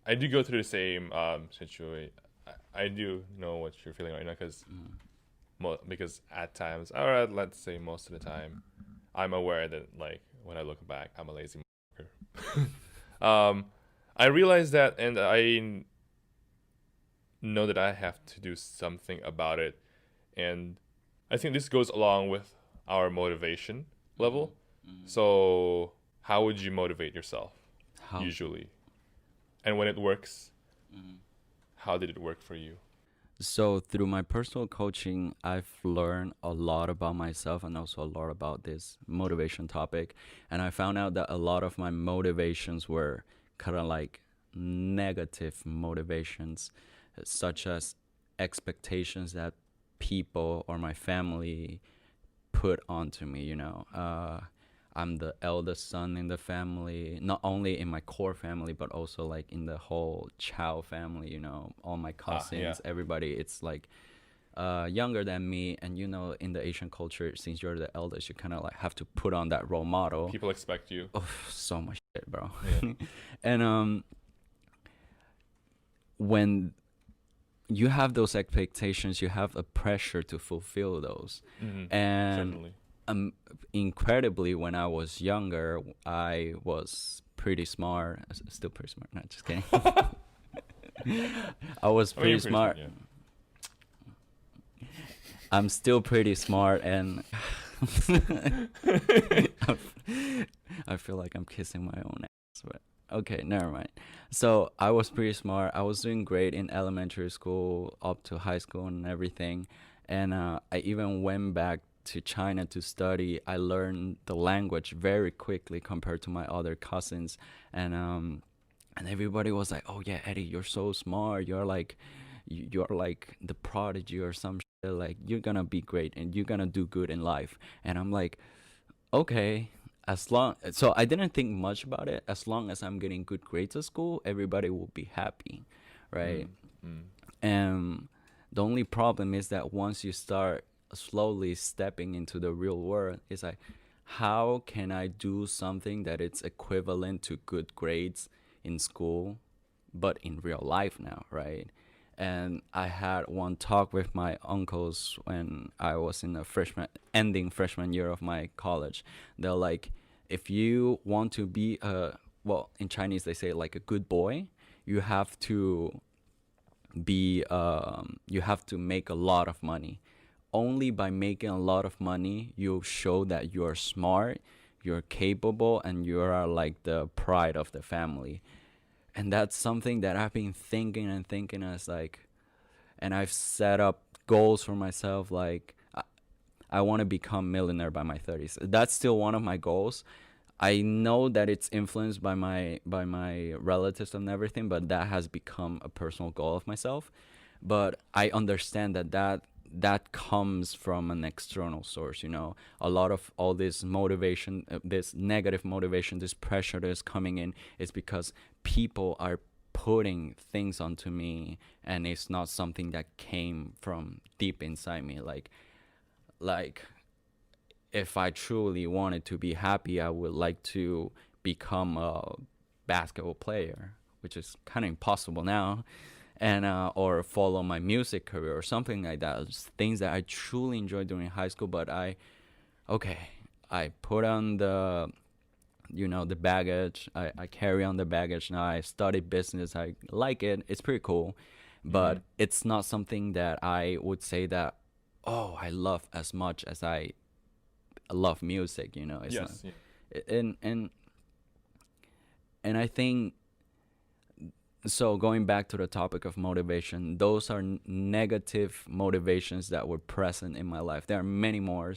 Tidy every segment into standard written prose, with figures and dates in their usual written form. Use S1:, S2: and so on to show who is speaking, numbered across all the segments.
S1: I do go through the same situation. I do know what you're feeling right now because at times, or let's say most of the time, I'm aware that like when I look back, I'm a lazy motherfucker. I realize that, and I know that I have to do something about it, and I think this goes along with our motivation level. So, how would you motivate yourself
S2: How?
S1: usually? And when it works, how did it work for you?
S2: So through my personal coaching, I've learned a lot about myself and also a lot about this motivation topic. And I found out that a lot of my motivations were kind of like negative motivations, such as expectations that people or my family put onto me, I'm the eldest son in the family, not only in my core family, but also like in the whole Chow family, all my
S1: Yeah.
S2: cousins, everybody, it's like younger than me. And, in the Asian culture, since you're the eldest, you kind of like have to put on that role model.
S1: People expect you.
S2: Oh, so much shit, bro.
S1: Yeah.
S2: And when you have those expectations, you have a pressure to fulfill those. And
S1: Certainly.
S2: incredibly, when I was younger, I was pretty smart. Still pretty smart. Not just kidding. I was
S1: I mean, you're
S2: pretty smart.
S1: yeah.
S2: I'm still pretty smart, and I feel like I'm kissing my own ass. But okay, never mind. So I was pretty smart. I was doing great in elementary school, up to high school, and everything. And I even went back to China to study. I learned the language very quickly compared to my other cousins, and everybody was like, "Oh yeah, Eddie, you're so smart. You're like the prodigy or some shit. Like you're gonna be great and you're gonna do good in life." And I'm like, okay, as long so I didn't think much about it. As long as I'm getting good grades at school, everybody will be happy, right? And the only problem is that once you start slowly stepping into the real world, it's like, how can I do something that it's equivalent to good grades in school, but in real life now, right? And I had one talk with my uncles when I was in the ending freshman year of my college. They're like, if you want to be well, in Chinese they say like a good boy, you have to you have to make a lot of money. Only by making a lot of money, you show that you're smart, you're capable, and you are like the pride of the family. And that's something that I've been thinking and thinking as like, and I've set up goals for myself. Like, I want to become millionaire by my 30s. That's still one of my goals. I know that it's influenced by my relatives and everything, but that has become a personal goal of myself. But I understand that comes from an external source. A lot of all this motivation, this negative motivation, this pressure that is coming in is because people are putting things onto me, and it's not something that came from deep inside me. Like if I truly wanted to be happy, I would like to become a basketball player, which is kind of impossible now, and or follow my music career or something like that. It's things that I truly enjoyed during high school, but okay, I put on the baggage. I carry on the baggage now. I studied business. I like it. It's pretty cool, but it's not something that I would say that, oh, I love as much as I love music. It's not.
S1: Yes. Yeah.
S2: And I think so. Going back to the topic of motivation, those are negative motivations that were present in my life. There are many more,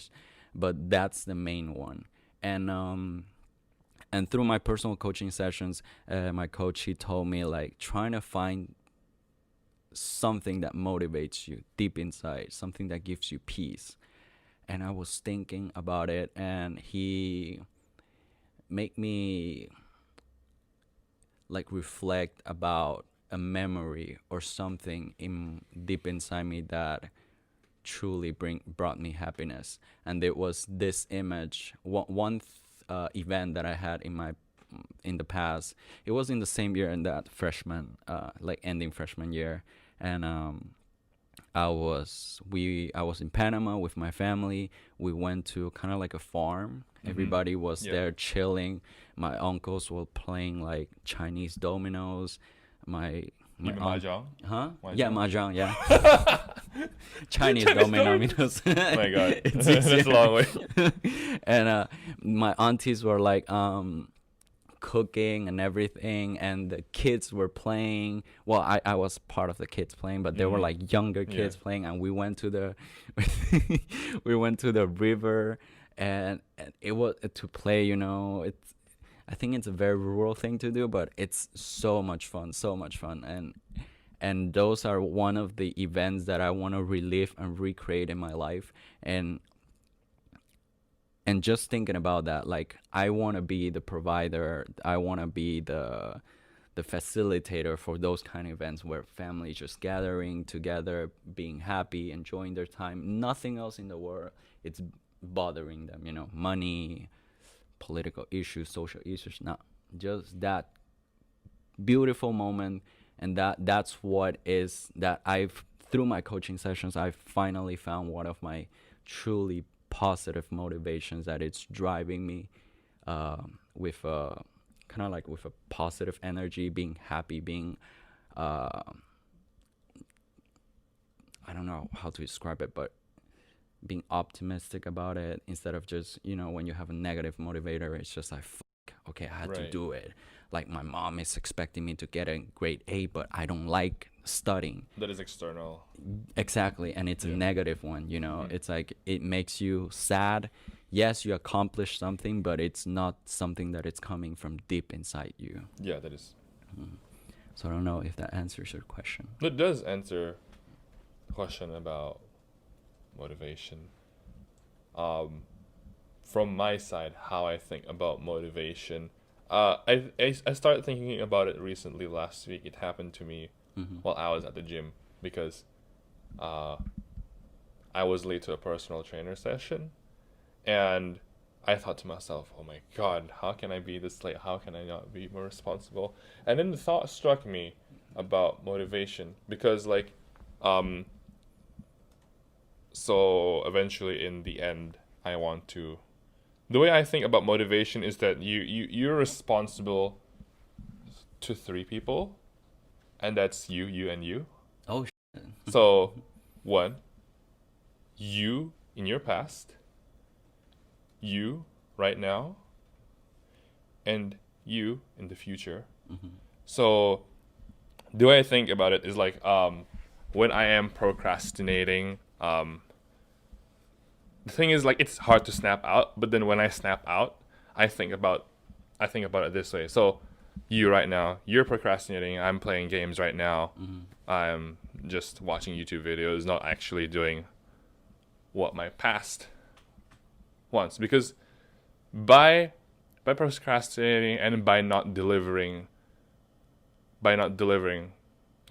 S2: but that's the main one. And through my personal coaching sessions, my coach, he told me like trying to find something that motivates you deep inside, something that gives you peace. And I was thinking about it, and he made me like reflect about a memory or something in deep inside me that truly brought me happiness. And it was this image, one event that I had in my in the past. It was in the same year in that freshman, like ending freshman year, and I was in Panama with my family. We went to kind of like a farm. Everybody was there chilling. My uncles were playing like Chinese dominoes. My
S1: Even
S2: aunt,
S1: mahjong.
S2: huh?
S1: Mahjong?
S2: Yeah, mahjong. Yeah, Chinese dominoes.
S1: Oh my god,
S2: It's
S1: that's a long way.
S2: and my aunties were like cooking and everything, and the kids were playing. Well, I was part of the kids playing, but they were like younger kids playing, and we went to the we went to the river, and it was to play, you know. I think it's a very rural thing to do, but it's so much fun, and those are one of the events that I want to relive and recreate in my life. And just thinking about that, like, I want to be the provider, I want to be the facilitator for those kind of events where families just gathering together, being happy, enjoying their time, nothing else in the world it's bothering them, you know, money, political issues, social issues, not just that beautiful moment. And that's what is that I've through my coaching sessions, I've finally found one of my truly positive motivations, that it's driving me with kind of like with a positive energy, being happy, being I don't know how to describe it, but being optimistic about it, instead of just, you know, when you have a negative motivator, it's just like, okay, I had to do it. Like, my mom is expecting me to get a grade A, but I don't like studying.
S1: That is external.
S2: Exactly. And it's a negative one, you know. It's like, it makes you sad. Yes, you accomplished something, but it's not something that it's coming from deep inside you.
S1: Yeah, that is.
S2: So I don't know if that answers your question.
S1: It does answer the question about motivation. From my side, how I think about motivation, I started thinking about it recently. Last week, it happened to me while I was at the gym, because I was late to a personal trainer session, and I thought to myself, oh my god, how can I be this late? How can I not be more responsible? And then the thought struck me about motivation, because like so eventually in the end, I want to, the way I think about motivation is that you're responsible to 3 people, and that's you and you.
S2: Oh,
S1: So 1, you in your past, you right now, and you in the future. So the way I think about it is like, when I am procrastinating, the thing is, like, it's hard to snap out, but then when I snap out, I think about it this way. So you right now, you're procrastinating, I'm playing games right now. I'm just watching YouTube videos, not actually doing what my past wants, because by procrastinating and by not delivering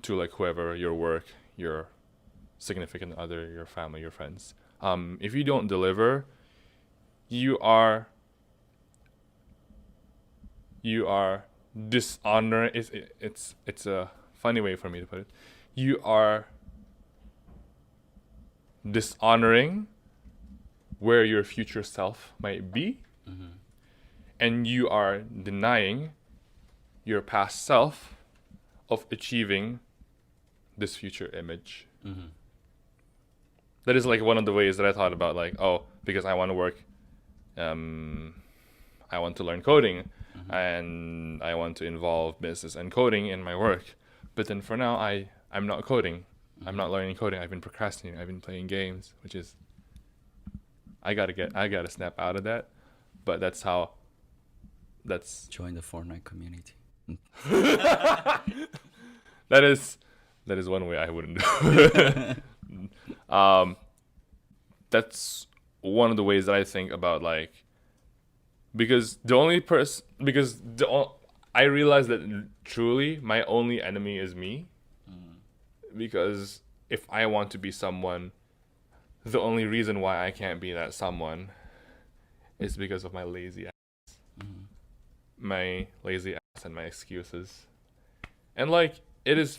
S1: to like whoever, your work, your significant other, your family, your friends, if you don't deliver, you are dishonoring. It's a funny way for me to put it. You are dishonoring where your future self might be, and you are denying your past self of achieving this future image. That is like one of the ways that I thought about, like, oh, because I want to work, I want to learn coding, and I want to involve business and coding in my work. But then for now, I'm not coding. I'm not learning coding. I've been procrastinating. I've been playing games, which is, I gotta snap out of that. But that's
S2: join the Fortnite community.
S1: That is one way I wouldn't do. That's one of the ways that I think about, like, because I realize that truly my only enemy is me. Because if I want to be someone, the only reason why I can't be that someone is because of my lazy ass. my lazy ass and my excuses. And like it is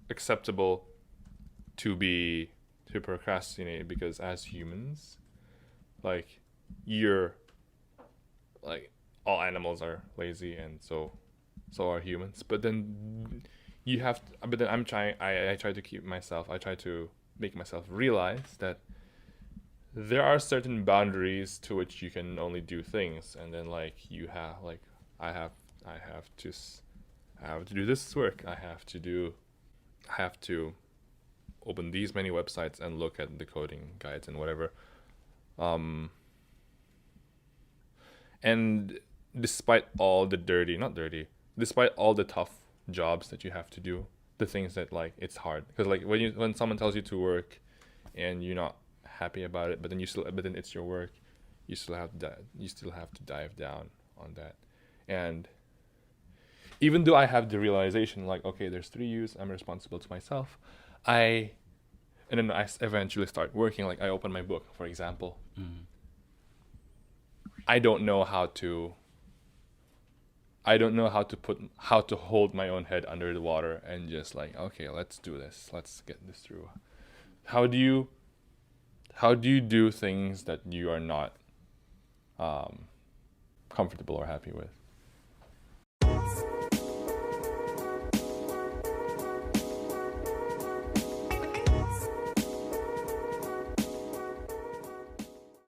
S1: acceptable to procrastinate, because as humans, like you're like all animals are lazy, and so are humans. But then I try to make myself realize that there are certain boundaries to which you can only do things, and then like you have like I have to do this work. I have to open these many websites and look at the coding guides and whatever. And despite all the despite all the tough jobs that you have to do, the things that like it's hard, because like when someone tells you to work and you're not happy about it, but then it's your work, you still have to dive down on that. And even though I have the realization like, okay, there's 3 U's, I'm responsible to myself, and then I eventually start working. Like I open my book, for example. I don't know how to hold my own head under the water and just like, okay, let's do this. Let's get this through. How do you do things that you are not comfortable or happy with?